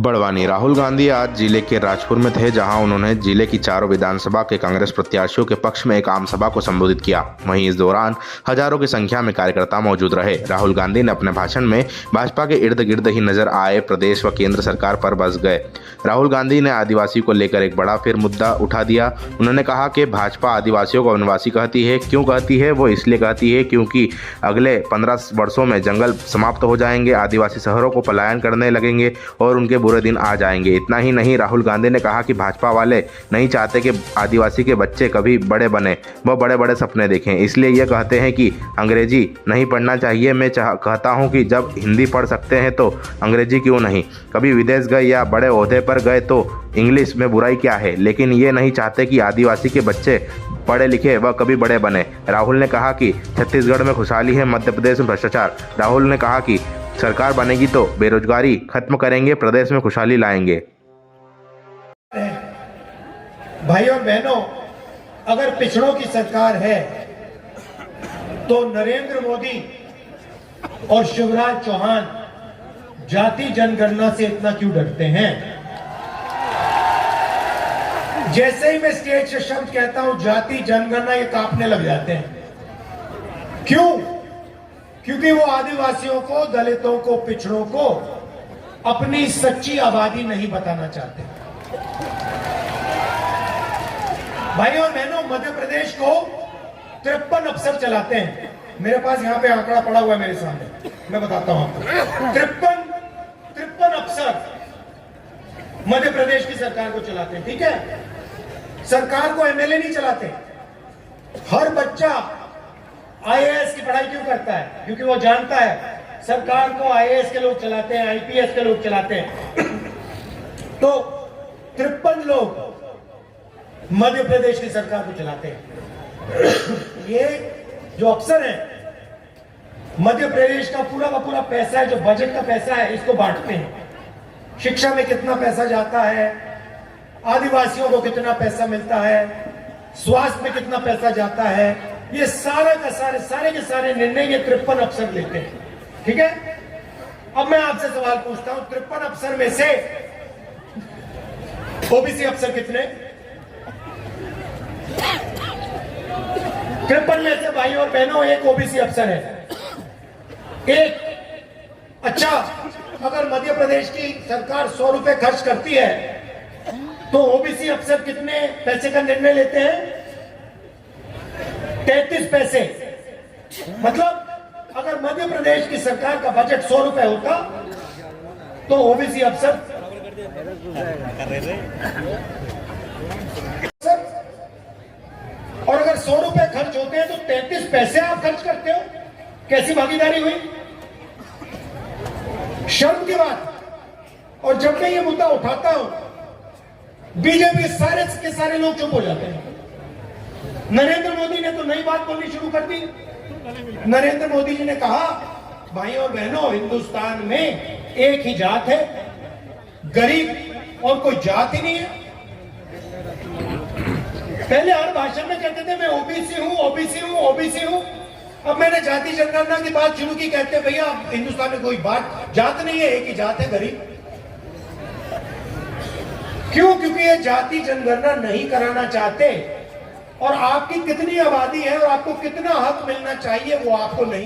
बड़वानी। राहुल गांधी आज जिले के राजपुर में थे, जहां उन्होंने जिले की चारों विधानसभा के कांग्रेस प्रत्याशियों के पक्ष में एक आम सभा को संबोधित किया। वहीं इस दौरान हजारों की संख्या में कार्यकर्ता मौजूद रहे। राहुल गांधी ने अपने भाषण में भाजपा के इर्द गिर्द ही नजर आए प्रदेश व केंद्र सरकार पर बस गए। राहुल गांधी ने आदिवासी को लेकर एक बड़ा फिर मुद्दा उठा दिया। उन्होंने कहा कि भाजपा आदिवासियों को वनवासी कहती है। क्यों कहती है? वो इसलिए कहती है क्योंकि अगले 15 वर्षों में जंगल समाप्त हो जाएंगे, आदिवासी शहरों को पलायन करने लगेंगे और उनके बुरे दिन आ जाएंगे। इतना ही नहीं, राहुल गांधी ने कहा कि भाजपा वाले नहीं चाहते कि आदिवासी के बच्चे कभी बड़े बने, वो बड़े बड़े सपने देखें, इसलिए ये कहते हैं कि अंग्रेजी नहीं पढ़ना चाहिए। मैं कहता हूँ कि जब हिंदी पढ़ सकते हैं तो अंग्रेजी क्यों नहीं? कभी विदेश गए या बड़े ओहदे पर गए तो इंग्लिश में बुराई क्या है? लेकिन ये नहीं चाहते कि आदिवासी के बच्चे पढ़े लिखे व कभी बड़े बने। राहुल ने कहा कि छत्तीसगढ़ में खुशहाली है, मध्य प्रदेश में भ्रष्टाचार। राहुल ने कहा कि सरकार बनेगी तो बेरोजगारी खत्म करेंगे, प्रदेश में खुशहाली लाएंगे। भाई और बहनों, अगर पिछड़ों की सरकार है तो नरेंद्र मोदी और शिवराज चौहान जाति जनगणना से इतना क्यों डरते हैं? जैसे ही मैं स्टेज से शब्द कहता हूं जाति जनगणना, ये कांपने लग जाते हैं। क्यों? क्योंकि वो आदिवासियों को, दलितों को, पिछड़ों को अपनी सच्ची आबादी नहीं बताना चाहते। भाई और बहनों, मध्य प्रदेश को 53 अफसर चलाते हैं। मेरे पास यहां पे आंकड़ा पड़ा हुआ है मेरे सामने, मैं बताता हूं आपको। 53 अफसर मध्य प्रदेश की सरकार को चलाते हैं। ठीक है, सरकार को एमएलए नहीं चलाते। हर बच्चा आईएएस की पढ़ाई क्यों करता है? क्योंकि वो जानता है सरकार को आईएएस के लोग चलाते हैं, आईपीएस के लोग चलाते हैं। तो 53 लोग मध्य प्रदेश की सरकार को चलाते हैं। ये जो अफसर हैं, मध्य प्रदेश का पूरा पैसा है, जो बजट का पैसा है, इसको बांटते हैं। शिक्षा में कितना पैसा जाता है, आदिवासियों को कितना पैसा मिलता है, स्वास्थ्य में कितना पैसा जाता है, ये सारे के सारे निर्णय ये 53 अफसर लेते हैं। ठीक है, अब मैं आपसे सवाल पूछता हूं, 53 अफसर में से ओबीसी अफसर कितने? 53 में से भाई और बहनों एक ओबीसी अफसर है, एक। अच्छा, अगर मध्य प्रदेश की सरकार 100 रुपए खर्च करती है तो ओबीसी अफसर कितने पैसे का निर्णय लेते हैं? 33 पैसे। मतलब अगर मध्य प्रदेश की सरकार का बजट 100 रुपए होता तो ओबीसी अफसर और अगर 100 रुपए खर्च होते हैं तो 33 पैसे आप खर्च करते हो। कैसी भागीदारी हुई? शर्म की बात। और जब मैं ये मुद्दा उठाता हूं, बीजेपी सारे के सारे लोग चुप हो जाते हैं। नरेंद्र मोदी ने तो नई बात बोलनी शुरू कर दी। नरेंद्र मोदी जी ने कहा, भाई और बहनों, हिंदुस्तान में एक ही जात है, गरीब और कोई जात ही नहीं है। पहले हर भाषण में कहते थे मैं ओबीसी हूं, ओबीसी हूं, ओबीसी हूं। अब मैंने जाति जनगणना की बात शुरू की, कहते भैया हिंदुस्तान में कोई जात नहीं है, एक ही जात है, गरीब। क्यों? क्योंकि ये जाति जनगणना नहीं कराना चाहते और आपकी कितनी आबादी है और आपको कितना हक मिलना चाहिए वो आपको नहीं